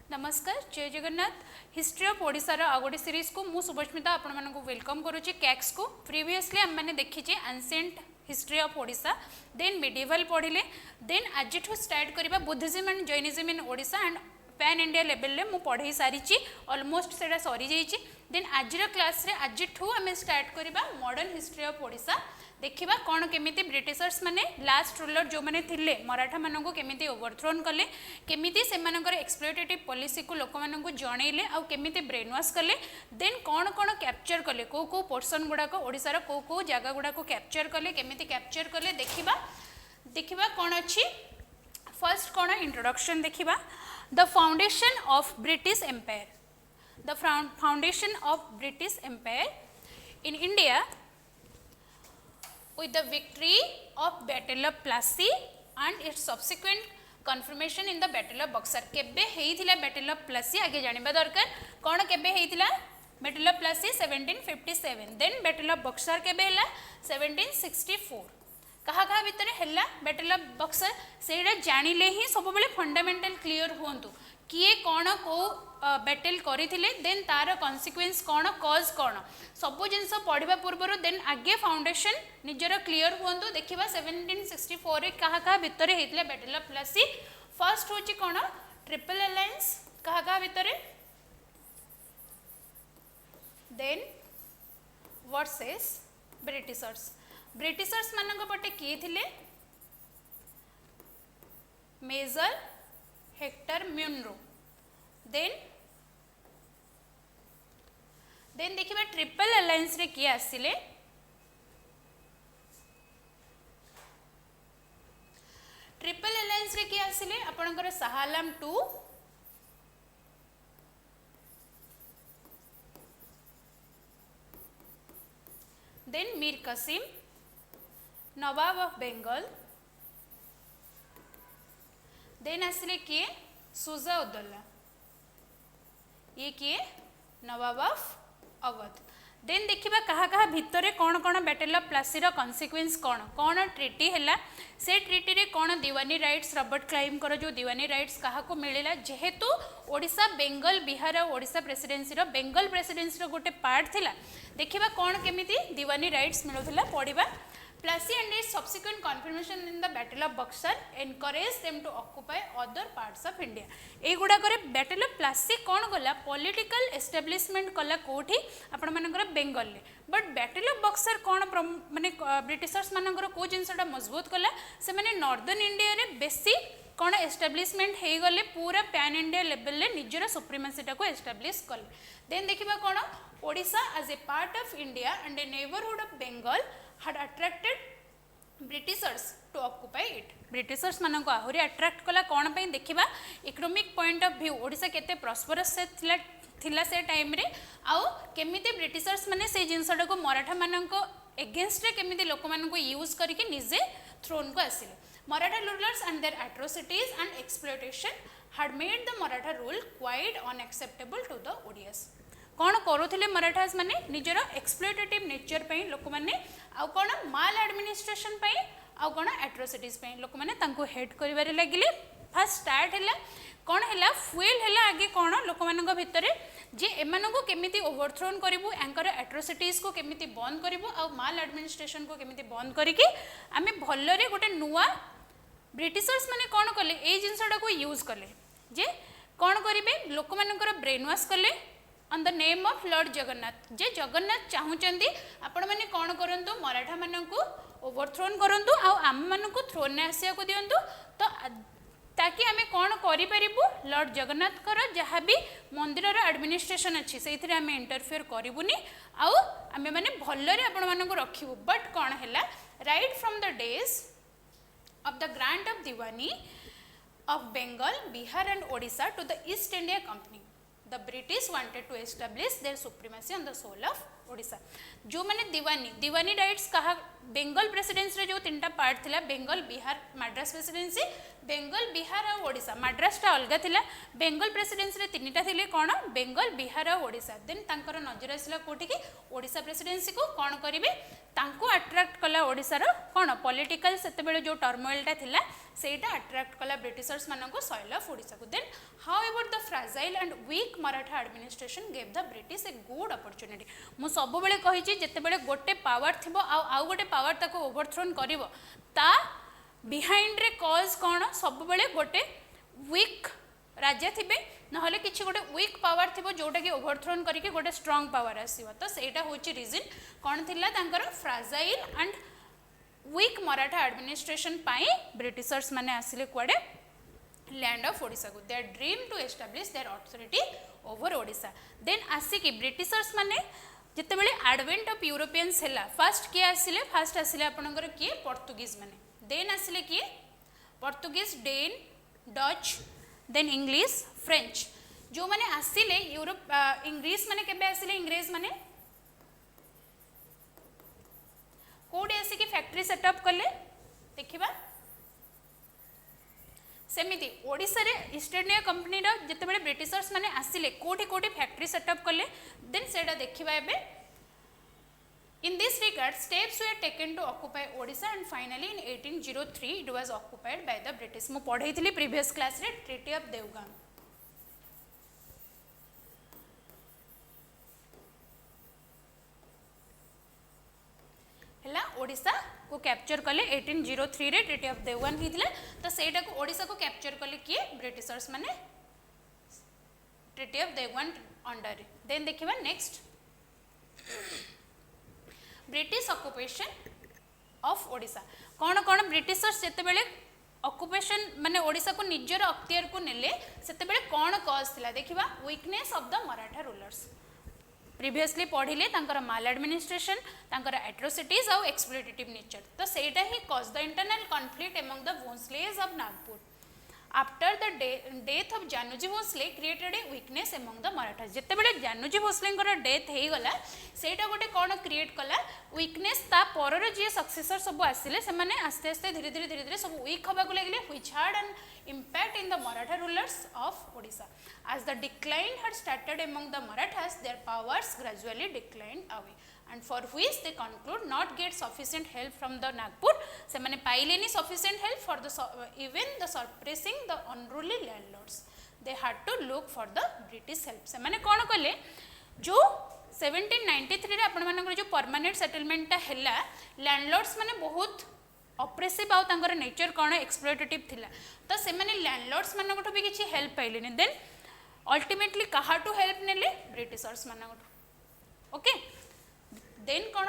नमस्कार जय Jagannath history of ओडिशार आ गोटे सीरीज को मु शुभस्मिता आपण मानक वेलकम करुच्ची कैक्स को प्रीवियसली आम मैंने देखीचे ancient history of Odisha then medieval पढ़िले देन आज स्टार्ट करबा Buddhism and Jainism in Odisha and pan India level में पढ़ाई सारी ऑलमोस्ट से सरी जाइए देन आज क्लास आज आम स्टार्ट करबा मॉडर्न हिस्ट्री ऑफ ओडिशा देखिबा कौन केमिति ब्रिटिशर्स माने लास्ट रूलर जो माने थिले मराठा मानक केमिति ओवरथ्रोन कले केमिति से मानकर एक्सप्लॉयटेटिव पॉलिसी को लोक मानक जनइले आउ केमिति ब्रेन वॉश कले देन कौन कौन कैप्चर कले को पोर्सन गुड़ाक ओडिशार को जगह गुड़ाक कैप्चर कले केमिति कैप्चर कले देखिबा कौन अच्छी फर्स्ट कौन इंट्रोडक्शन देखिबा the foundation of British empire the foundation of British empire in India with the victory of Battle of Plassey and its subsequent confirmation in the Battle of Buxar केबे हेइथिला Battle of Plassey आगे जानिबा दरकार कोन केबे हेइथिला Battle of Plassey 1757 then Battle of Buxar केबे हला 1764 कहा भितर हला Battle of Buxar सेडा जानिले ही सब बेले फंडामेंटल क्लियर होंतु किए कौन को बैटल करथिले देन तार कॉन्सिक्वेंस कौन कॉज कौन सब जिनस पढ़ा पूर्व देन आगे फाउंडेशन निजर क्लियर हुंतु देखिबा 1764 रे कहा भितर हेतले बैटल ऑफ प्लासी फर्स्ट होची कौन ट्रिपल अलायंस कहा भितर देन वर्सेस ब्रिटिशर्स मानक पटे किए थिले मेजर हेक्टर म्यूनरो देन देखिए ट्रिपल अलायंस रे किए आसिले ट्रिपल अलायंस रे किए आसिले आपनकर Shah Alam 2 then Mir Qasim nawab of Bengal then आसिले किए सुजा उद्दौला ये किए नवाब ऑफ अवध देन देखिबा कहा भितर कौन कौन बैटल ऑफ प्लासी रो कॉन्सिक्वेंस कौन कौन ट्रीटी हैला से ट्रीटी रे कौन दीवानी राइट्स रॉबर्ट क्लाइव कर जो दीवानी राइट्स कहा को मिलेला जेहेतु ओडिशा बेंगल बिहार ओडिशा प्रेसिडेंसी रो बेंगल प्रेसिडेंसी रो गोटे पार्ट थिला देखिबा कौन केमिति दीवानी rights मिलुथिला पढ़िबा Plassey and its subsequent confirmation in the Battle of Buxar encouraged them to occupy other parts of India. ए गुडा करे Battle of Plassey कौन गला political establishment कला कोठी आपण मानकर बेंगल ले बट Battle of Buxar कौन माने ब्रिटिशर्स मानकर को जिनसटा मजबूत कला से माने नॉर्दर्न इंडिया रे बेसी कौन एस्टाब्लिशमेंट हे गले पूरा पैन इंडिया लेवल ले निजर सुप्रीमेसीटा को एस्टाब्लिश कले देन देखिबा कौन Odisha as a part of India and a neighbourhood of Bengal had attracted Britishers to occupy it. Britishers मान को आहरी अट्राक्ट कला कौन पे देखिबा economic point of view Odisha केते प्रॉस्परस से थिला से टाइम रे आउ केमिति ब्रिटिशर्स माने से जिनसडा को मराठा मान को एगेंस्ट रे केमिति लोक मान को यूज करके निजे थ्रोन को आसिले Maratha rulers and their atrocities and exploitation had made the Maratha rule quite unacceptable to the Odias. कौन करुले मराठास माने निजर एक्सप्लॉयटेटिव नेचर पे लोक माने आउ कौन माल एडमिनिस्ट्रेशन पे आउ कौन एट्रोसिटीज पे लोक माने तांको हेड करिवारे लागिले फर्स्ट स्टार्ट हैला कौन हैला फुएल हैला आगे कौन लोक मानक भितरे जे एमानको केमिति ओवरथ्रोन करिवु एंकर एट्रोसिटीज को केमिति बंद करिवु आउ माल एडमिनिस्ट्रेशन को केमिति बंद करिके आमे भल्लरे गोटे नुवा ब्रिटिशर्स माने कौन कले ए जिंसडा को यूज कले जे कौन करिवे लोक मानकर ब्रेन वॉश कले on the name of Lord Jagannath जे जगन्नाथ चाहूचंदी आपण माने कौन करंतु मराठा मानकु ओवरथ्रोन करंतु आ आम मानकु थ्रोन ने आसिया को दियंतु तो ताकि आमे कौन करि परिबु लॉर्ड जगन्नाथ कर जहाँ भी मंदिर रो एडमिनिस्ट्रेशन अछि सेइथिरे आमे इंटरफेयर करिबुनी आ आमे माने भल्लरे आपण मानकु रखिबु बट कौन हैला right from the days of the grant of diwani of Bengal Bihar and Odisha to the East India Company the British wanted to establish their supremacy on the soil of Odisha. जो माने दीवानी राइट्स कहा बेंगल प्रेसिडेंसी रे जो तीनटा पार्ट थिला Bengal Bihar Madras presidency Bengal Bihar और ओडिशा मद्रास टा अलग थिला बेंगल प्रेसिडेंसी रे तीनटा थिले कोन बेंगल बिहार और ओडिशा देन तांकर नजर आसला कोठी की ओडिशा प्रेसिडेंसी को कोन करिवे तांको अट्रैक्ट कला ओडिशा रो कोन पॉलिटिकल सेते बेले जो टर्मोइल टा थिला सेटा अट्रैक्ट कला ब्रिटिशर्स मानन को सॉइल ऑफ ओडिशा को then however the fragile and weak Maratha administration gave the British a good opportunity मु सब बेले कहि छि जते बेले गोटे पावर थिबो आ गोटे पावर ताको ओवरथ्रोन करिवो ता बिहाइंड रे कॉज कौन सब बेले गोटे वीक राज्य थिबे नहले किछि गोटे वीक पावर थिबो जोटा कि ओवरथ्रोन करके गोटे स्ट्रांग पावर आसीबो तो सेटा होची रीजन कौन थिला तांकर fragile and weak Maratha administration पाई ब्रिटिशर्स माने आसिले कुआडे लैंड ऑफ ओडिशा को their dream to establish their authority over Odisha then आसिकी ब्रिटिशर्स माने जते बेले एडवेंट ऑफ यूरोपियंस हैला फर्स्ट के आसिले आपनकर के पोर्तुगीज माने देन आसिले किए Portuguese Dane Dutch then English French जो माने आसिले यूरोप इंग्लिश माने केबे आसिले इंग्रेज माने कोडे आसी की फैक्ट्री सेटअप कले देखिबा सेमिति ओडिसा रे ईस्ट इंडिया कंपनी रो जते बेले ब्रिटिशर्स माने आसिले कोठी कोठी फैक्ट्री सेटअप कले देन सेडा देखिबा एबे In this regard, steps were taken to occupy Odisha and finally in 1803 it was occupied by the British. मु पढ़ाई थी previous class रे Treaty of Devgan. हैला ओडिशा को कैप्चर कले 1803 रे Treaty of Devgan हिथिला तो सेटा को ओडिशा को कैप्चर कले किए ब्रिटिशर्स माने Treaty of Devgan under then देखिबा next British occupation of Odisha कौन कौन ब्रिटिशर्स जेते बेले ऑक्युपेशन माने ओडिशा को निजर अख्तियार को नेले सेते बेले कौन कॉज थिला देखिबा weakness of the Maratha rulers previously पढ़िले तांकर माल एडमिनिस्ट्रेशन तांकर एट्रोसिटीज और एक्सप्लॉइटेटिव नेचर तो सेटा ही cause the internal conflict among the Bhonsles of Nagpur after the death of Janoji Bhonsle created a weakness among the Marathas जिते बेले जानूजी भोसले डेथ हो गला सेटा गोटे कौन क्रिएट कला वीकनेस ता परर जे सक्सेसर सब आसिले से माने आस्ते आस्ते धीरे धीरे सब वीक होबाकू लागले which had an impact in the Maratha rulers of Odisha. As the decline had started among the Marathas, their powers gradually declined away, and for which they conclude not get sufficient help from the Nagpur. Se mane paileni sufficient help for the even the suppressing the unruly landlords. They had to look for the British help. Se mane कौन कले जो 1793 रे आपण मानकर जो permanent settlement ता हैला landlords माने बहुत ऑपरेसिव आउ तांकर नेचर कौन एक्सप्लॉइटेटिव थिला तो से माने लैंडलॉर्ड्स मानकठो भी किछि हेल्प पाइलेनी देन अल्टीमेटली कहा टू हेल्प नेले ब्रिटिशर्स मानकठो ओके देन कौन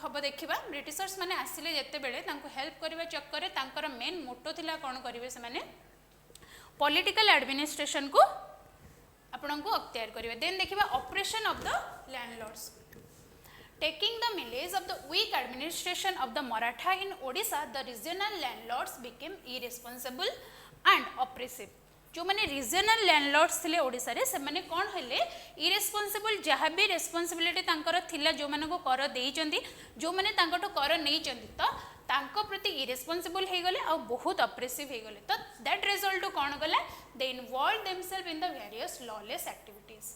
हम देखिबा ब्रिटिशर्स माने आसिले जेते बेले तांको हेल्प करबा चक्कर रे तांकर मेन मोटो थिला कौन करिवे से माने पॉलिटिकल एडमिनिस्ट्रेशन को आपन को अख्तियार करिवे देन देखिबा operation of the landlords Taking the malaise of the weak administration of the Maratha in Odisha, the regional landlords became irresponsible and oppressive. जो माने रीजनल लैंडलॉर्ड्स थिले ओडिसा रे से माने कोन हेले इरेस्पोंसिबल जहाँ भी रेस्पोंसिबिलिटी तांकर थिला जो माने को कर देइचंदी जो माने तांकटो कर नेइचंदी तो तांको प्रति इरेस्पोंसिबल हे गले और बहुत ऑपरेसिव हे गले तो दैट रिजल्ट टू कोन गला they involve themselves in the various lawless activities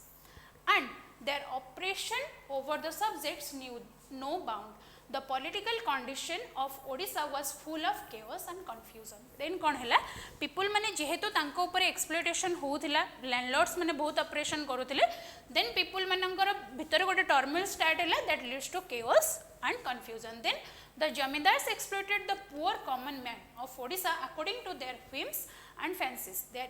and their oppression over the subjects knew no bound. The political condition of Odisha was full of chaos and confusion. Then कौन हैला people माने जेहेतु तांको ऊपर exploitation होउथिला landlords माने बहुत oppression करूथिले then people मानकर भितर गोटे turmoil start हैला that leads to chaos and confusion. Then the jamindars exploited the poor common man of Odisha according to their whims and fancies. Their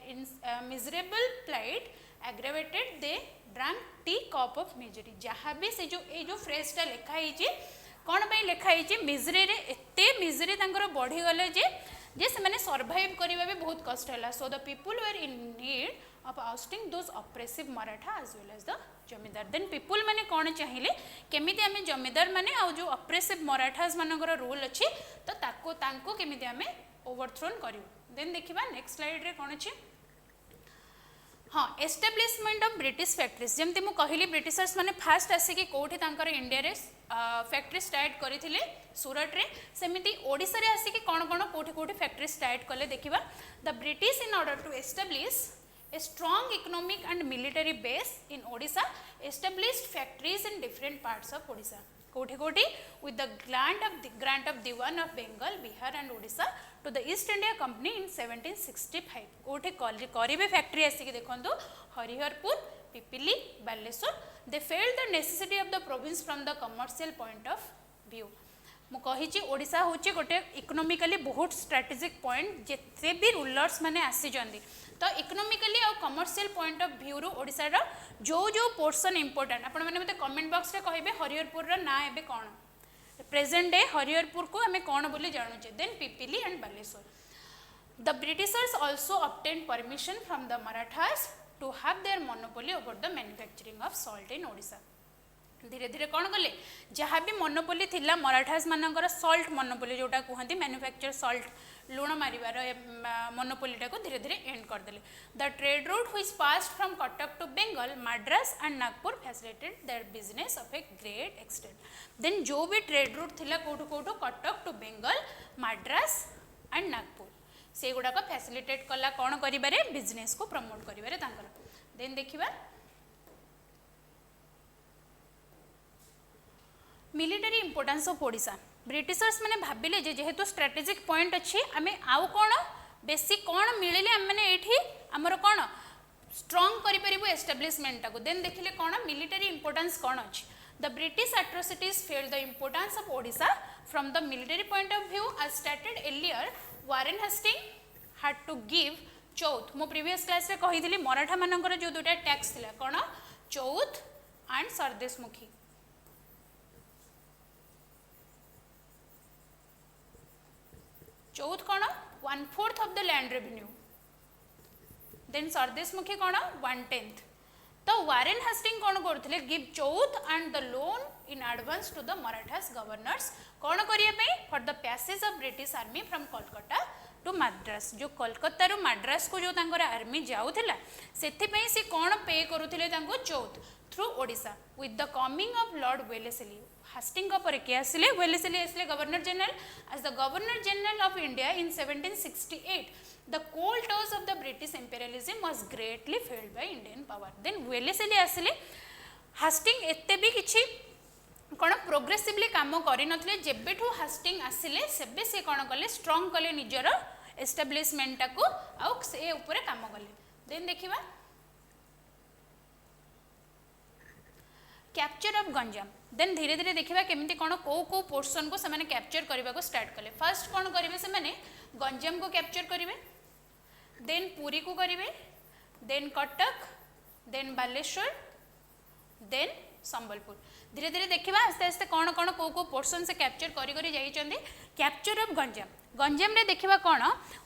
miserable plight aggravated they drank tea cup of misery. जहाँ भी से जो phrase टा लिखा है जी कौन पे लिखा है जी मिजरी रे एते मिजरी तांकर बढ़ी गले जे से माने सर्वाइव करबा भी बहुत कष्ट हैला so the people were in need of ousting those oppressive Maratha as well as the zamindar then people माने कौन चाहिए केमिति आमे जमींदार माने आ जो ऑपरेसिव मराठास मानकर रूल अछि तो ताको केमिति आमे ओवरथ्रोन करियो देन देखिबा नेक्स्ट स्लाइड रे कौन अछि हाँ एस्टाब्लिशमेंट ऑफ ब्रिटिश फैक्ट्रीज जमती मु कहली ब्रिटिशर्स माने फास्ट आसिकी कोठी तांकर इंडिया रे फैक्ट्री स्टार्ट करथिले सूरत रे सेमिति ओडिसा रे आसिकी कोन कोन कोठी कोठी फैक्ट्री स्टार्ट कले देखिबा the British in order to establish a strong economic and military base in Odisha established factories in different parts of Odisha कोठी कोठी with the grant of Diwan of Bengal Bihar and Odisha to the East India Company in 1765 कोठी करिवे factory आसिकी देखंतु Hariharpur Pipili Baleshwar they felt the necessity of the province from the commercial point of view मु कहिछि ओडिसा होछि गोटे economically बहुत strategic point जेते भी rulers माने आसी जंदी तो इकोनॉमिकली और कमर्शियल पॉइंट ऑफ व्यू रो ओडिसा रो जो जो पोर्शन इंपोर्टेंट आपण माने मते कमेंट बॉक्स रे कहिबे हरिहरपुर रो ना एबे कोन प्रेजेंट डे हरिहरपुर को हमें कोन बोली जानु छे then Pipili and Baleshwar the Britishers also obtain permission from the Marathas to have their monopoly over the manufacturing of salt in Odisha धीरे धीरे कौन कले जहाँ भी मोनोपोली थिला मराठास मानकर सॉल्ट मोनोपोली जोटा कहते मैन्युफैक्चर सॉल्ट लुण मारिबार मोनोपोलीटा को धीरे धीरे एंड करदेले the trade route which passed from Cuttack to Bengal Madras and Nagpur facilitated their business of a great extent then जो भी ट्रेड रूट थिला कोठु कोठु कटक टू बेंगल मद्रास एंड नागपुर से गुड़ाक फैसिलिटेट कला कौन करिबारे बिजनेस को प्रमोट करिबारे तांकर देन देखिबा military importance of Odisha Britishers मैंने भाविले जेहेतु स्ट्रेटेजिक पॉइंट अच्छी आम आउ कौन बेसी कौन मिले आम मैंने ये आमर कौन स्ट्रंग करूँ एस्टाब्लिशमेंट को देन देखिले कौन मिलिटरी इंपोर्टेंस कौन अच्छी the British atrocities felt the importance of Odisha from the military point of view as stated earlier Warren Hasting had to give chauth मो प्रीवियस क्लास रे कही मराठा मानकर जो दुटा टैक्स थिला कौन चौथ एंड सरदेशमुखी चौथ कौन 1/4 of the land revenue then sardeshmukhi कौन 1/10 तो वारेन हेस्टिंग कौन करथिले give chauth and the loan in advance to the Marathas governors कौन करिया for the passage of British army from Kolkata to Madras जो कोलकाता रू मद्रास को जो तांकर आर्मी जाउथिला सेथि से कौन पे करुथिले तांको chauth through Odisha with the coming of Lord Wellesley Hasting पर किए आसिले वेलेस्ली आसिले governor general as the governor general of India in 1768 the cold toss of the British imperialism was greatly felt by Indian power then Wellesley आसिले Hasting एते भी किछि कौन progressively काम करनथिले जेबेठू हास्टिंग आसिले सेबे से कौन कले स्ट्रॉन्ग कले निजर एस्टाब्लिशमेंट को आउ से ऊपर काम कले देन देखिबा कैप्चर ऑफ गंजाम देन धीरे धीरे देखिबा केमिति कौन को पोर्शन को से कैप्चर करने को स्टार्ट कले फर्स्ट कौन करेंगे से गंजाम को कैप्चर करेंगे देन पुरी को करेंगे then Cuttack then Baleshwar then Sambalpur धीरे धीरे देखिबा आस्ते आस्ते कौन कौन को पोर्शन से कैप्चर करी जाइछन्ती कैप्चर ऑफ गंजाम रे देखिबा कौन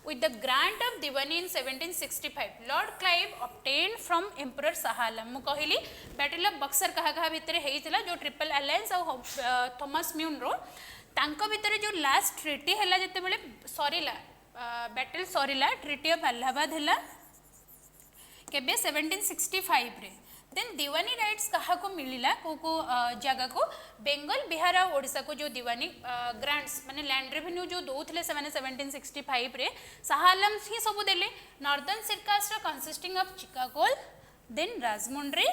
with the grant of Diwani in 1765 Lord Clive obtain from emperor Shah Alam मु कहली बैटल ऑफ बक्सर कहा भितर हेइतिला जो ट्रिपल अलायंस और थॉमस म्यून रो तांको भितर जो लास्ट ट्रीटी हैला जते बेले सरीला बैटल सरीला ट्रीटी ऑफ इलाहाबाद हैला केबे 1765 रे देन दीवानी राइट्स कहा को मिलिला को जगह को बेंगल बिहार और ओडिशा को जो दीवानी ग्रांट्स माने लैंड रेवेन्यू जो दौले से 1765 रे शाह आलम ही सब देले northern Circars consisting of Chicacole then Rajahmundry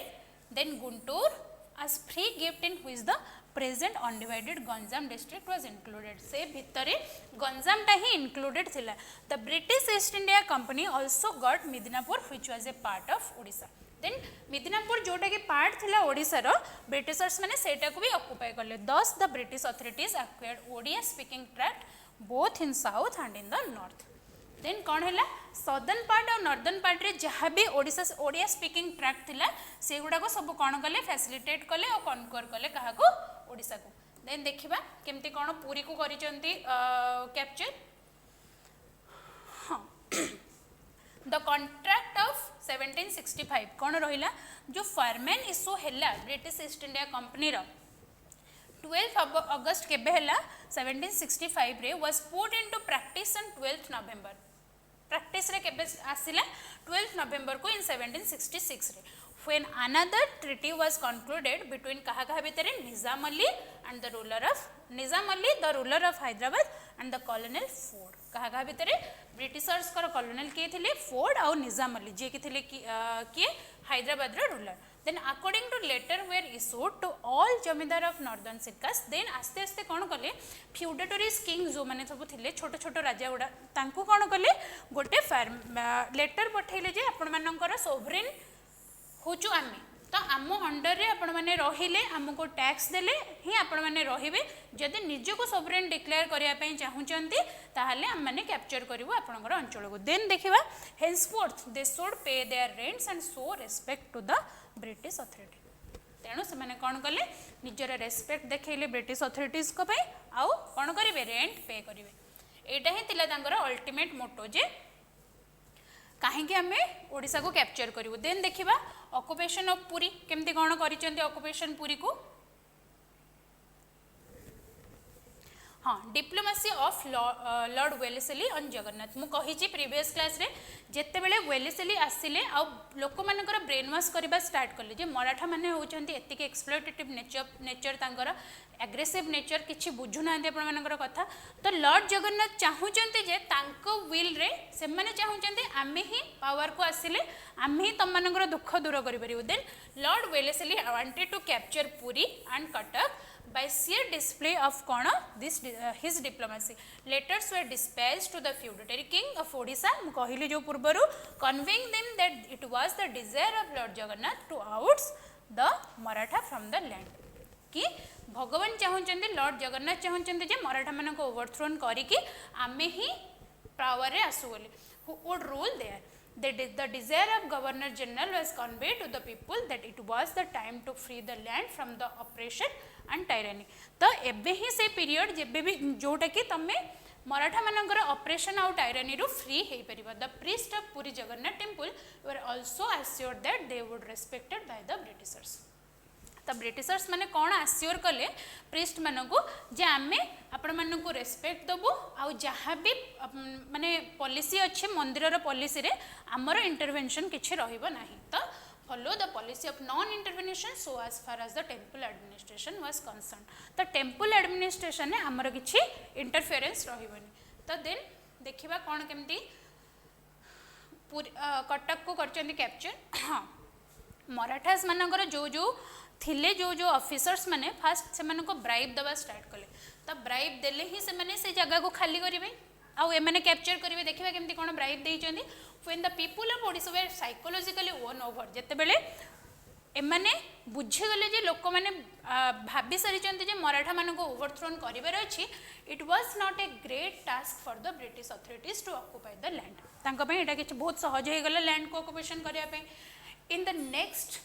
then Guntur as free gift in which the present undivided Ganjam district was included से भितरे गंजाम टा ही included थिला the British East India Company also got Midnapur which was a part of Odisha then Midnapur जोटा कि part थिला ओडिसा रो Britishers माने सेटा को भी ऑक्युपाई करले thus the British authorities acquired Odia speaking tract both in south and in the north then कौन है सदर्न पार्ट और नॉर्दर्न पार्ट रे जहाँ भी ओडिशा ओडिया स्पीकिंग ट्रैक्ट थिला से गुड़ा को सब कौन कले फैसिलिटेट कले और कनक्वर कले कहा को ओडिशा को देन देखिबा केमती कौन पूरी को करिसंती कैप्चर हाँ द कॉन्ट्रैक्ट ऑफ 1765 कौन रहिला जो फार्मेन इशू हैला ब्रिटिश ईस्ट इंडिया कंपनी रो 12 अगस्त केबे हैला 1765 रे was put into practice on 12th November practice रे केबे आसिला 12 नवेम्बर को इन 1766 रे when another treaty was concluded between kaha kaha bitare Nizam Ali and the ruler of Nizam Ali the ruler of Hyderabad and the colonel Ford kaha kaha bitare Britishers कर colonel किए थिले Ford और Nizam Ali जे कि थिले किए Hyderabad रे ruler then according to letter were issued to all जमींदार of northern Sirkas then आस्ते आस्ते कौन कले feudatories king जो माने सब थिले छोट छोट राजा गुडा तांको कौन कले गोटे लेटर पठेले जे आपण मानकर सोवरेन होचु आमे तो आम अंडर रे आपण माने रहिले हमको टैक्स देले ही आपण माने रहिबे जदि निज को सोवरेन डिक्लेयर करिया पई चाहुचंती ताहाले हम माने कैप्चर करिवो आपनकर अंचल को देन देखिबा henceforth they should pay their rents and show respect to the British authority तेणु से माने कोन कले निजर रेस्पेक्ट देखैले ब्रिटिश अथॉरिटीज को पई आउ कोन करिवे रेंट पे करिवे एटा ही तिला तांगर अल्टीमेट मोटो जे कहीं आम ओडिशा को कैप्चर करूँ देन देखिबा ऑक्युपेशन ऑफ पुरी केमती कौन करिसेंती ऑक्युपेशन पुरी को हाँ diplomacy of Lord Wellesley on Jagannath मु कही प्रीवियस क्लास रे जेते बेले वेलेस्ली आसिले आ लोक मानकर ब्रेन वाश करबा स्टार्ट कले जे मराठा माने होचंती एतिके एक्सप्लॉइटेटिव नेचर तांकर एग्रेसिव नेचर किछि बुझु नांती आपण मानकर कथा तो लॉर्ड जगन्नाथ चाहुचंती जे तांको विल रे से माने चाहुचंती आमे ही पावर को आसिले आमे ही तम मानकर दुख दूर करि परिबो then Lord Wellesley wanted to capture Puri and Cuttack by sheer display of his diplomacy. Letters were dispatched to the feudatory king of Odisha कहली जो पूर्वरु conveying them that it was the desire of Lord Jagannath to oust the Maratha from the land कि भगवान चाहूचंदी Lord Jagannath चाहूचंदी जे मराठा मान को overthrown करिकी आमे ही power रे आसु बोली who would rule there. The desire of Governor General was conveyed to the people that it was the time to free the land from the oppression and tyranny. तो एबे ही से पीरियड जेबे भी जोटा कि तमे मराठा मानकर ऑपरेशन आउ टायरानी रू फ्री हे परिबा the priest of Puri Jagannath temple were also assured that they would respected by the Britishers तो ब्रिटिशर्स माने कौन आश्योर कले प्रीस्ट मानकू जे आमे आपण मानकू रेस्पेक्ट दबु आउ जहाँ भी माने पॉलिसी अच्छे मंदिर पॉलिसी रे आमर इंटरवेंशन किछि रहिबो नाही तो follow the policy of non-intervention so as far as the temple administration was concerned. तो temple administration ने आमर किछि interference रहिबोनी तो then देखिबा कोन केमती कटक को करचंदी कैप्चर हाँ मराठास मानकर जो जो थिले जो जो ऑफिसर्स माने फास्ट से मानको ब्राइब दबा स्टार्ट कले तो ब्राइब देले ही से माने से जगह को खाली करिवे आउ एमाने कैप्चर करिवे देखिबा केमती कोन bribe देइचंदी when the people of Odisha were psychologically won over जेते बेले एमाने बुझे गले जे लोक माने भाबी सारिचंती जे मराठा मान को ओवरथ्रोन करिवार अछि it was not a great task for the British authorities to occupy the land तांका पे एटा किछ बहुत सहज हे गला लैंड को ऑक्युपेशन करिया पे in the next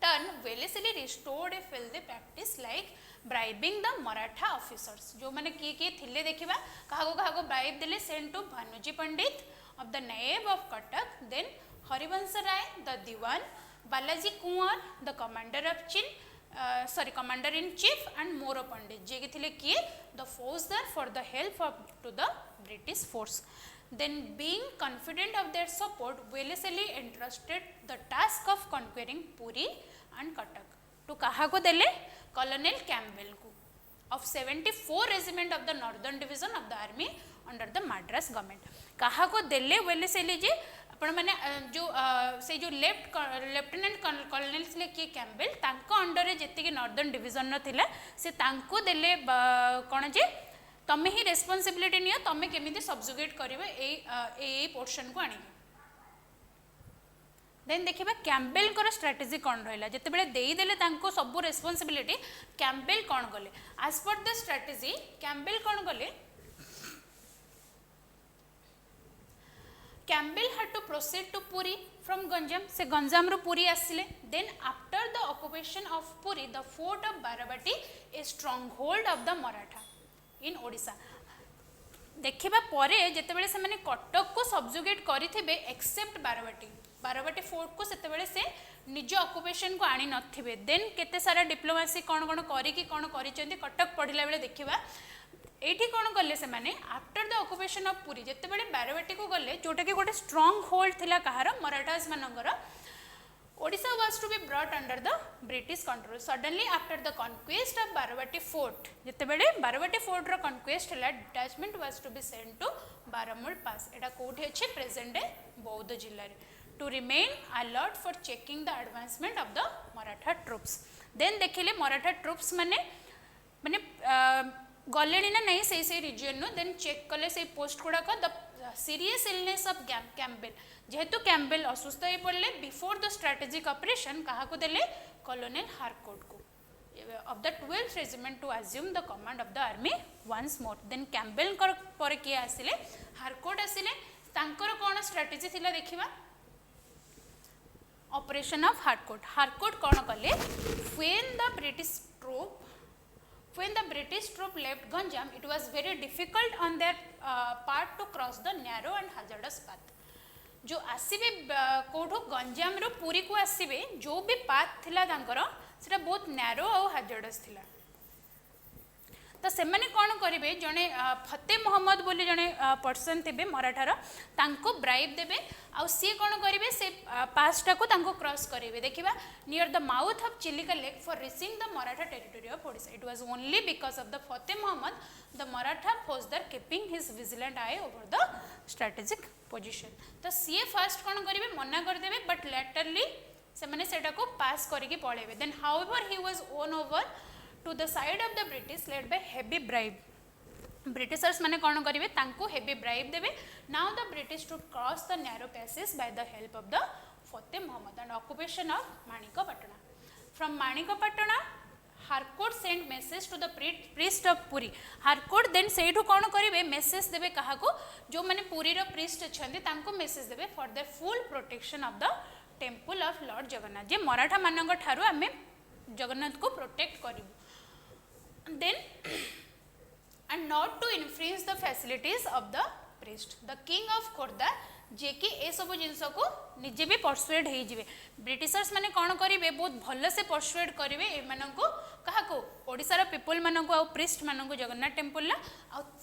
turn Wellesley restored a filthy practice like bribing the Maratha officers जो माने किए थिले देखिबा काहा को ब्राइब देले sent to Bhanuji Pandit of the Naib of Cuttack, then Harivansh Rai, the Diwan, Balaji Kumar, the commander in chief, and Moro Pandit. जे थिले किए the फौजदार for the help to the British force. Then, being confident of their support, Wellesley entrusted the task of conquering Puri and Cuttack to kaha को देले Colonel Campbell को of 74 regiment of the northern division of the army under the Madras government. कहा को देले Wellesley जे आपण माने जो से जो लेफ्टिनेंट कर्नल ले के कैम्बेल तांको अंडर रे जेति के नॉर्दर्न डिवीजन न थिला से तांको देले कोन जे तमे ही रेस्पोंसिबिलिटी नियो तमे केमिति सब्जुगेट करिवे ए पोर्शन को आनी देन देखिबा कैम्बेल कर स्ट्रेटजी कोन रहला जेते बेले देई देले तांको सब रेस्पोंसिबिलिटी कैम्बेल कोन गले as per the strategy Campbell कोन गले Campbell had to proceed to Puri from Ganjam. से गंजाम रो Puri आसिले. Then after the occupation of Puri, the fort of Baravati, a stronghold of the Maratha in Odisha. देखिबा परे जेते बेले से माने कटक को सब्जुगेट करिथिबे एक्सेप्ट बारावाटी फोर्ट को सेते बेले से निज ऑक्युपेशन को आनी नथिबे. देन केते सारा डिप्लोमेसी कोन कोन करी कि कोन करिचंती कटक पढिला बेले देखिबा एठी कौन कले से माने after the occupation of Puri जेते बेले बारवाटी को गले जोटा कि गोटे स्ट्रांग होल्ड थिला कहार मराठास मानकर Odisha was to be brought under the British control suddenly after the conquest of Barabati fort जेते बेले बारवाटी फोर्ट रो कॉन्क्वेस्ट हला detachment was to be sent to Baramul pass एटा कोठी अछि प्रेजेंट डे बौद्ध जिल्ला रे to remain alert for checking the advancement of the Maratha troops then देखिले मराठा ट्रूप्स माने माने गले ना नहीं से रिजन नो देन चेक कले से पोस्ट गुड़ाक the serious illness of Campbell जेहेतु कैम्पबेल असुस्थ हो पड़े बिफोर द स्ट्रेटेजिक ऑपरेशन क्या देले कॉलोनेल हारकोट को of the 12th regiment to assume the command of the army once more then Campbell पर किए आसिले हारकोट आसिले तांकर कौन स्ट्रेटेजी थिला देखिबा ऑपरेशन ऑफ हारकोट कौन कले when the British troop left Ganjam, it was very difficult on their part to cross the narrow and hazardous path. जो आसीबे कोठो गंजाम रो पुरी को आसीबे जो भी पाथ थिला तांकर सेटा बहुत नैरो और हाजर्डस थिला तो से मैंने कौन करेंगे जड़े फतेह मोहम्मद बोली जड़े पर्सन थे मराठार तांको ब्राइब देबे आ सी कौन करेंगे से पासटा को तांको क्रॉस करेंगे देखिबा near the mouth of Chilika lake for reaching the Maratha territory of Odisha it was only because of the Fateh Mohammad the Maratha faujdar keeping his vigilant eye over the strategic position to see fast कौन करेंगे मना करदेवे बट लेटरली से मैंने सेटा को pass करके पळेबे then however he was won over to the side of the British led by heavy bribe. Britishers माने कौन करेंगे तांको heavy bribe देवे. Now the British to cross the narrow passes by the help of the Fateh Muhammad and occupation of Manikapatana. From Manikapatana, Harcourt sent message to the priest of Puri. Harcourt then say to कौन करेंगे message देवे कहा को जो माने पुरी रो priest अच्छे तांको message देवे for the full protection of the temple of Lord Jagannath. जे मराठा मानक ठारू आमे जगन्नाथ को protect करिबु then and not to infringe the facilities of the priest the king of Khordha जे कि ए सब जिनस को निजे भी परसुएड हो जिवे ब्रिटिशर्स माने कौन करेंगे बहुत भल से परसुएड करेंगे एमानंको कहा को ओडिसा पीपल मानक आ प्रिस्ट मानक जगन्नाथ टेम्पल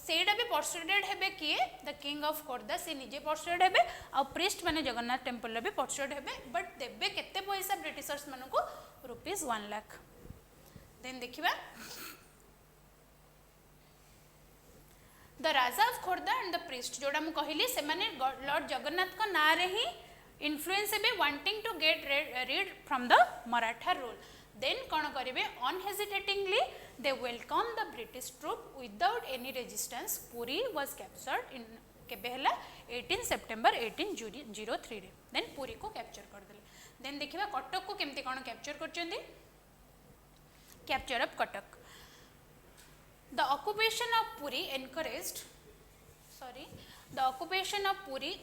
सेटा भी परसुएडेड हेबे किए द किंग ऑफ खोर्धा से निजे परसुएड हेबे आ प्रिस्ट माने जगन्नाथ टेम्पल भी परसुएड हेबे बट देबे केते पैसा ब्रिटिशर्स मानक ₹1 लाख देन देखिबा the Raja of Khordha and the priest जोड़ा मु कहली से माने लॉर्ड जगन्नाथ को ना रे ही इन्फ्लुएंस हेबे wanting to get rid from the Maratha rule then कौन करेंगे unhesitatingly they welcome the British troop without any resistance Puri was captured in केबे हला 18 सेप्टेम्बर 1803 रे देन पुरी को कैप्चर कर देले देन देखिबा कटक को केमती कौन कैप्चर करचंदी capture of Cuttack the occupation of Puri encouraged the occupation of Puri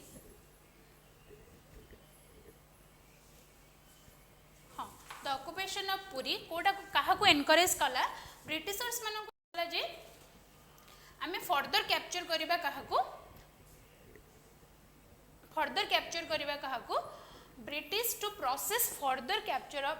हाँ the occupation of Puri कोटा कहा को encourage कला ब्रिटिशर्स मानक कला जे आमे फर्दर कैप्चर करिबा कहा को British to process further capture of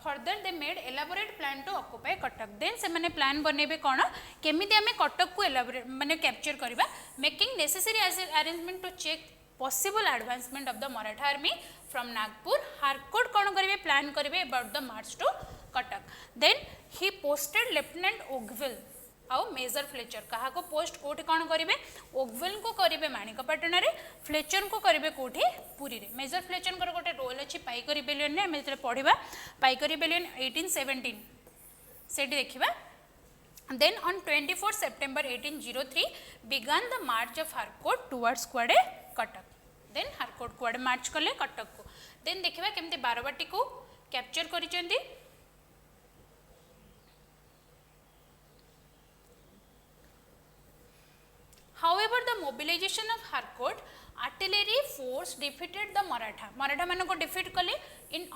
further they made elaborate plan to occupy Cuttack then से माने plan बनेबे कोन केमिति हमें कटक को elaborate माने कैप्चर करिबा making necessary arrangement to check possible advancement of the Maratha army from Nagpur Harcourt कोन करिवे plan करिवे about the march to Cuttack then he posted Lieutenant Oakville आउ मेजर फ्लेचर कहा को पोस्ट कोठी कौन करेंगे ओकविल को करेंगे माणिकपाटना रे फ्लेचर को करेंगे कोठी पुरी रे मेजर फ्लेचर को गोटे रोल अच्छी पाइक रिबेलियन रे आमे पढ़िबा पाइक रिबेलियन 1817 सेठी देखिबा then on 24 September 1803 began the march of Harcourt towards कुआडे कटक देन हारकोट कुआडे मार्च कले कटक को देन देखिबा केमती बारवाटी को कैप्चर करिसेंती However, the mobilization of Harcourt artillery force defeated the Maratha मान को defeat कले in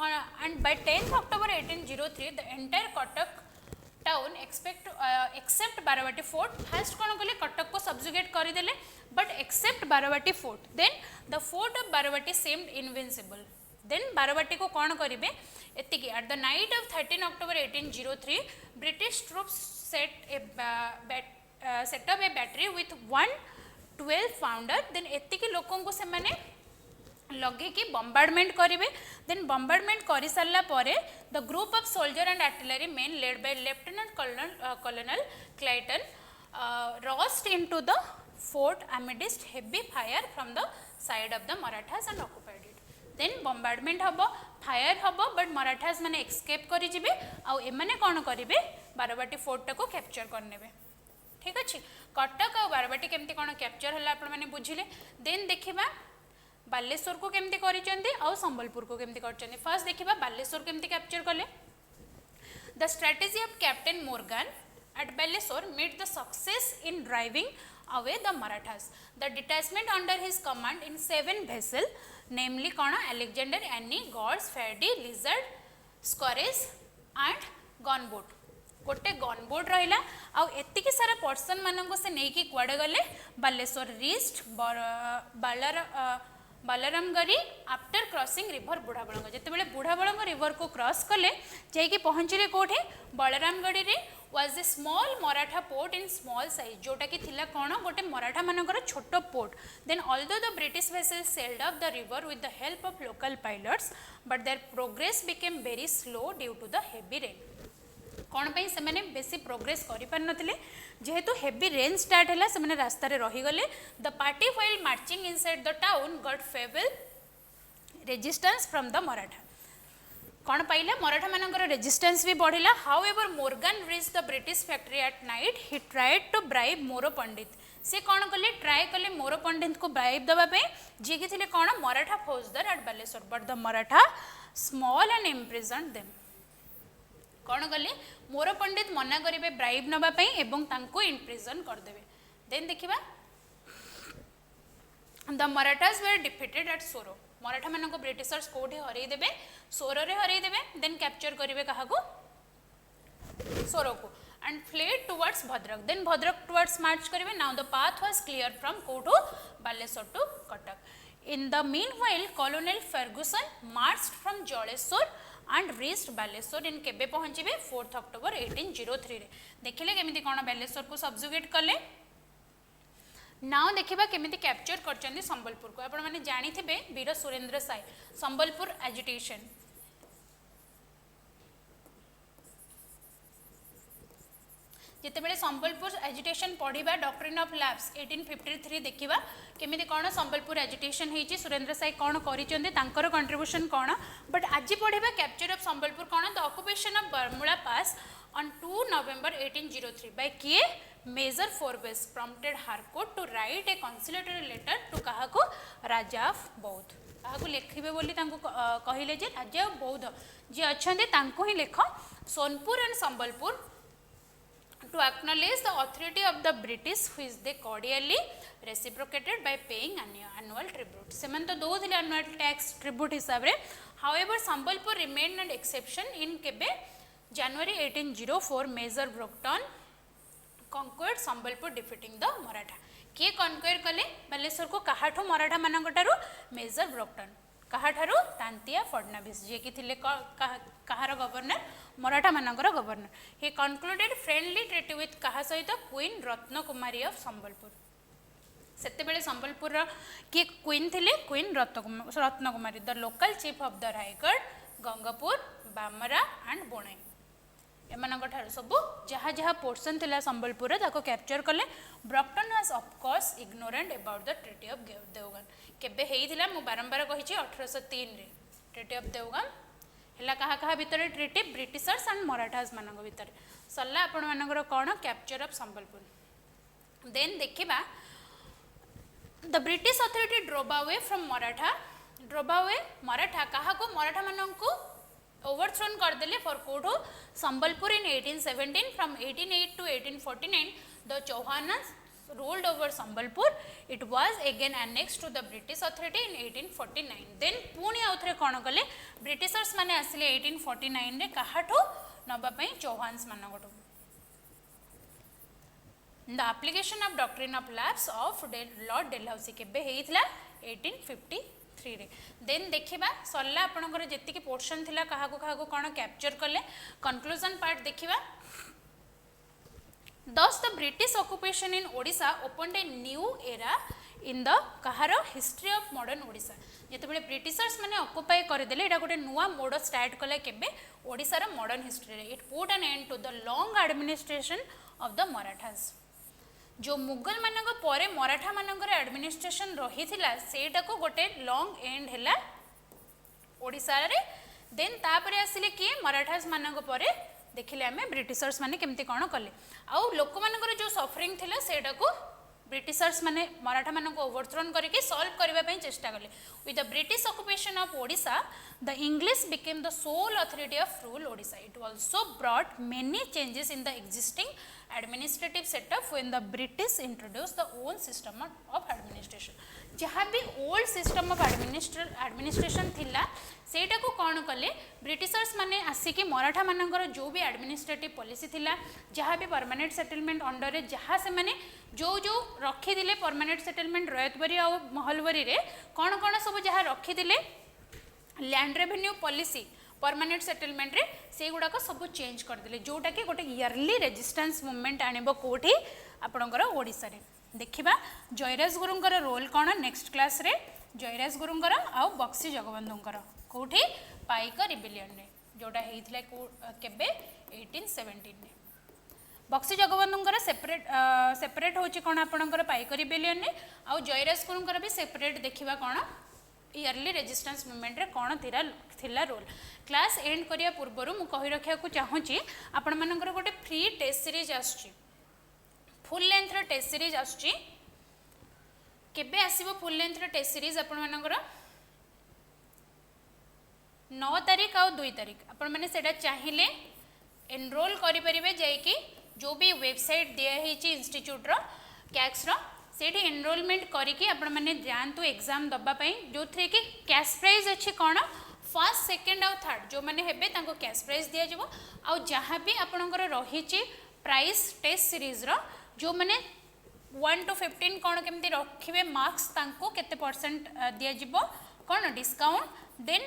and by 10th October 1803 the entire Cuttack town except Baravati fort first कौन कले कटक को subjugate कर देले but except Baravati fort then the fort of Baravati seemed invincible then Baravati को कौन करिवे एतिकी at the night of 13 October 1803 British troops set a set up a battery with 112 pounder then एतिकी लोकों को से माने लगे कि बम्बार्डमेंट करेंगे देन बम्बार्डमेंट कर सारा पर the group of soldier and artillery men led by lieutenant colonel Clayton rushed into the fort amidst heavy fire from the side of the Marathas and occupied it. Then bombardment habo fire habo but Marathas माने escape करी जिबे आउ एमाने कोन करिवे Barbati fort को capture करनेबे ठीक अछि कटक आ बारबाटी केमती कोन capture हला आपण माने बुझिले देन देखिबा बालेश्वर को केमती करिचंदी आउ संबलपुर को केमती करचंदी फर्स्ट देखिबा बालेश्वर केमती कैप्चर करले the strategy of captain Morgan at Balesur made the success in driving away the Marathas. The detachment under his command in 7 vessels, namely Kana, Alexander, Annie, Gauds, Ferdy, Lizard, Scourge and gunboat. गोटे gunboat रहा आउ एतिकी सारा person मानक से नहीं कि कुआडे गले Baleswar reached Balramgarhi after crossing river Budhabalang जिते बुढ़ाबलंग रिवर को क्रॉस कले जाकि पहुँचले कौटे बलरामगढ़ी रे was a small Maratha port in small size जोटा कि थिला कौन गोटे मराठा मानकर छोट port then although the British vessels sailed up the river with the help of local pilots but their progress became very slow due to the heavy rain कौन पे से मैंने बेसी प्रोग्रेस करि पार नथिले जेहेतु हेवी रेन स्टार्ट हैला से मैंने रास्ता रे रही गले the party while marching inside the town got feeble resistance from the Maratha कौन पाइले मराठा मानकर रेजिस्टेंस भी बढ़िला however Morgan reach the British factory at night he tried to bribe Moro Pandit से कौन कले ट्राए कले मोरो पंडित को ब्राइब दबा पे जे कि थिले कौन Maratha faujdar at Baleshwar but the Maratha small and imprison them कौन कले मोरो पंडित मना करेंगे ब्राइब नापी एवं तांको इम्प्रिजन करदे देन देखिबा the Marathas were defeated at Soro Maratha मान ब्रिटिशर्स कौटे हरई देवे सोरो रे हरई देवे देन कैप्चर करेंगे क्या सोरो को and fled towards Bhadrak then Bhadrak towards march करेंगे now the path was clear from कोठू Baleswar to Cuttack in the meanwhile colonel Ferguson marched from Jaleswar and reached Baleswar in केबे पहुँचे 4 अक्टोबर 1803 रे देखिले केमिति कोन बालेश्वर को सब्जुगेट कले नाउ देखिबा केमिति कैप्चर करचंदी संबलपुर को आपण माने जानि थिबे वीर सुरेंद्र साय संबलपुर एजिटेशन जितेबेले संबलपुर एजिटेशन पढ़िबा डॉक्ट्रिन ऑफ लैप्स 1853 देखिबा केमिति कोन संबलपुर एजिटेशन हेची सुरेंद्र साय कोन करिचंदी तांकर कंट्रीब्यूशन कोन बट आज पढ़िबा कैप्चर ऑफ संबलपुर कोन the occupation of Barmul pass on 2 November 1803 by किए major Forbes prompted Harcourt to write a conciliatory letter to कहा को राजा ऑफ बौद्ध कहा लिखे बोली कहले जे राजा ऑफ बौद्ध जी अच्छा तांको ही लेख Sonpur and Sambalpur to acknowledge the authority of the British which they cordially reciprocated by paying annual tribute. Semen तो दो थिले annual tax tribute हिसाब रे. However, Sambalpur remained an exception in केबे January 1804 Major Brockton conquered Sambalpur defeating the Maratha. किए conquer कले बालेश्वर को काहाठो मराठा मानकटारू मेजर ब्रॉकटन काहाठारू तांतिया फडणवीस जे कि थिले कहार गवर्नर मराठा मानकर governor he concluded friendly treaty with कहा सहित क्वीन रत्नकुमारी ऑफ संबलपुर सेते बेले संबलपुर किए क्वीन थिले queen Ratnakumari the local chief of the Raigarh Gangapur Bamra and Bonai एमानक सब जहाँ जहाँ पोर्सन थिला संबलपुर ताको कैप्चर कले Broughton was of course ignorant about the treaty of Deogaon केबे हेइथिला मु बारंबार कहिछि 1803 रे ट्रीटी ऑफ देवगन हला कहा कहा भितर ट्रीटी ब्रिटिशर्स एंड मराठास मानक भितर सल्ला आपण मानकर कोन कैप्चर ऑफ संबलपुर देन देखिबा the British authority drove away from Maratha कहा को मराठा मानक को ओवरथ्रोन कर देले फॉर कोठो Sambalpur in 1817 from 1808 to 1849 the Chauhans ruled over Sambalpur. It was again annexed to the British authority in 1849. Then पुणी आउथरे कोन कले ब्रिटिशर्स माने आसिले 1849 रे काहाठो नबा पई Chauhans मानगटो. The application of doctrine of lapse of Lord Dalhousie केबे हेइथला 1853 रे. देन देखिबा सल्ला आपनकर जेति के पोर्शन थिला काहा को कोन कैप्चर कले कंक्लूजन पार्ट देखिबा Thus the British occupation in Odisha opened a new era in the Kahar history of modern Odisha जिते ब्रिटिशर्स मैंने ऑक्युपाई करदेले एटा गोटे नुआ मोड स्टार्ट कले केबे ओडिशार modern history it put an end to the long administration of the Marathas जो मुगल मानक परे मराठा मानकर एडमिनिस्ट्रेशन रही सेटा को गोटे लॉन्ग एंड हैला ओडिशा रे देन तापरे आसिले किए मराठास मानक परे देखिले आमे ब्रिटिशर्स माने केमती कोन कले आउ लोक मानकर जो सफरिंग थिला सेटा को ब्रिटिशर्स माने मराठा मान को ओवरथ्रोन करके सॉल्व करने चेष्टा कले with the British occupation of Odisha the English became the soul authority of rule Odisha it also brought many changes in the existing administrative setup when the British introduce the own system of administration जहाँ भी old system of administration थिला सेटा को कौन कले Britishers माने आसिकी मराठा मानकर जो भी एडमिनिस्ट्रेटिव पॉलिसी थिला जहाँ भी परमानेंट सेटलमेंट अंडर रे जहाँ से माने जो जो रखी दिले परमानेंट सेटलमेंट रयतबरी और महलबरी रे कौन कौन सब जहाँ रखी दिले land revenue policy permanent settlement रे से गुड़ाक सब चेंज करदे जोटा कि गोटे इयरली रेजिस्टेंस मूवमेंट आणिबो कोठी आपणकर ओडिसा रे देखिबा जयराज गुरुंकर रोल कौन नेक्स्ट क्लास रे जयराज गुरुंकर आउ बक्सी जगबंधुंकर कोठी पाइक रिबेलियन रे जोटा हेइथिला केबे 1817 रे बक्सी जगबंधुंकर सेपरेट होची कौन आपणकर पाइक रिबेलियन रे आउ जयराज गुरुंकर भी सेपरेट देखिबा कौन इयरली रेजिस्टेंस मूवमेंट रे कौन थिला रोल क्लास एंड करिया पूर्वरु मु कहि रखिया को चाहूची आपण मानकर गोटे फ्री टेस्ट सीरीज आछी फुल लेंथ रो टेस्ट सीरीज आछी केबे आसीबो फुल लेंथ रो टेस्ट सीरीज आपण मानकर 9 तारीख और 2 तारीख आपण माने सेटा चाहिए एनरोल करि परिबे जाई कि जो भी वेबसाइट दिया है इंस्टीट्यूट रो कैक्स रो सेठी एनरोलमेंट करिकी आपण माने जानतु एग्जाम दबा पई जो थे कि कैश प्राइज अछि कोन फर्स्ट सेकंड और थर्ड जो माने हेबे तांको कैश प्राइज दिया जिवो आ जहाँ भी आपणकर रही प्राइस टेस्ट सीरीज रो जो माने 1 to 15 कौन केमती रखिए मार्क्स तांको केते परसेंट दिया जिवो कौन डिस्काउंट देन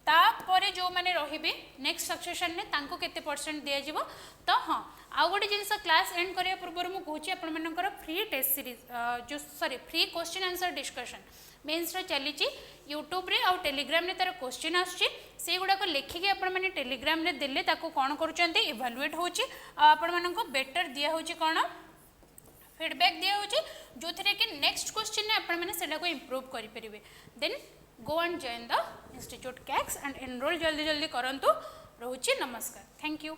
तापर जो मैंने रही नेक्स्ट सक्सेशन में तांको केते परसेंट दिया जिवो तो हाँ आउ गोटे जिनस क्लास एंड करिया पूर्व मु कहूची आपण मानकर फ्री टेस्ट सीरीज जो sorry free question answer discussion mains रो चली यूट्यूब रे आउ टेलीग्राम रे तार क्वेश्चन आछी से गुडा को लेखिके आपण माने टेलीग्राम रे देले ताको कोन करूचंती इवैल्यूएट होची आपण मानको बेटर दिया होची कोन फीडबैक दिया होची जो थिरे कि नेक्स्ट क्वेश्चन ने आपण माने सेटा को इंप्रूव करि परिबे then go and join the institute कैक्स एंड एनरोल जल्दी जल्दी करंतु रहूची नमस्कार थैंक यू।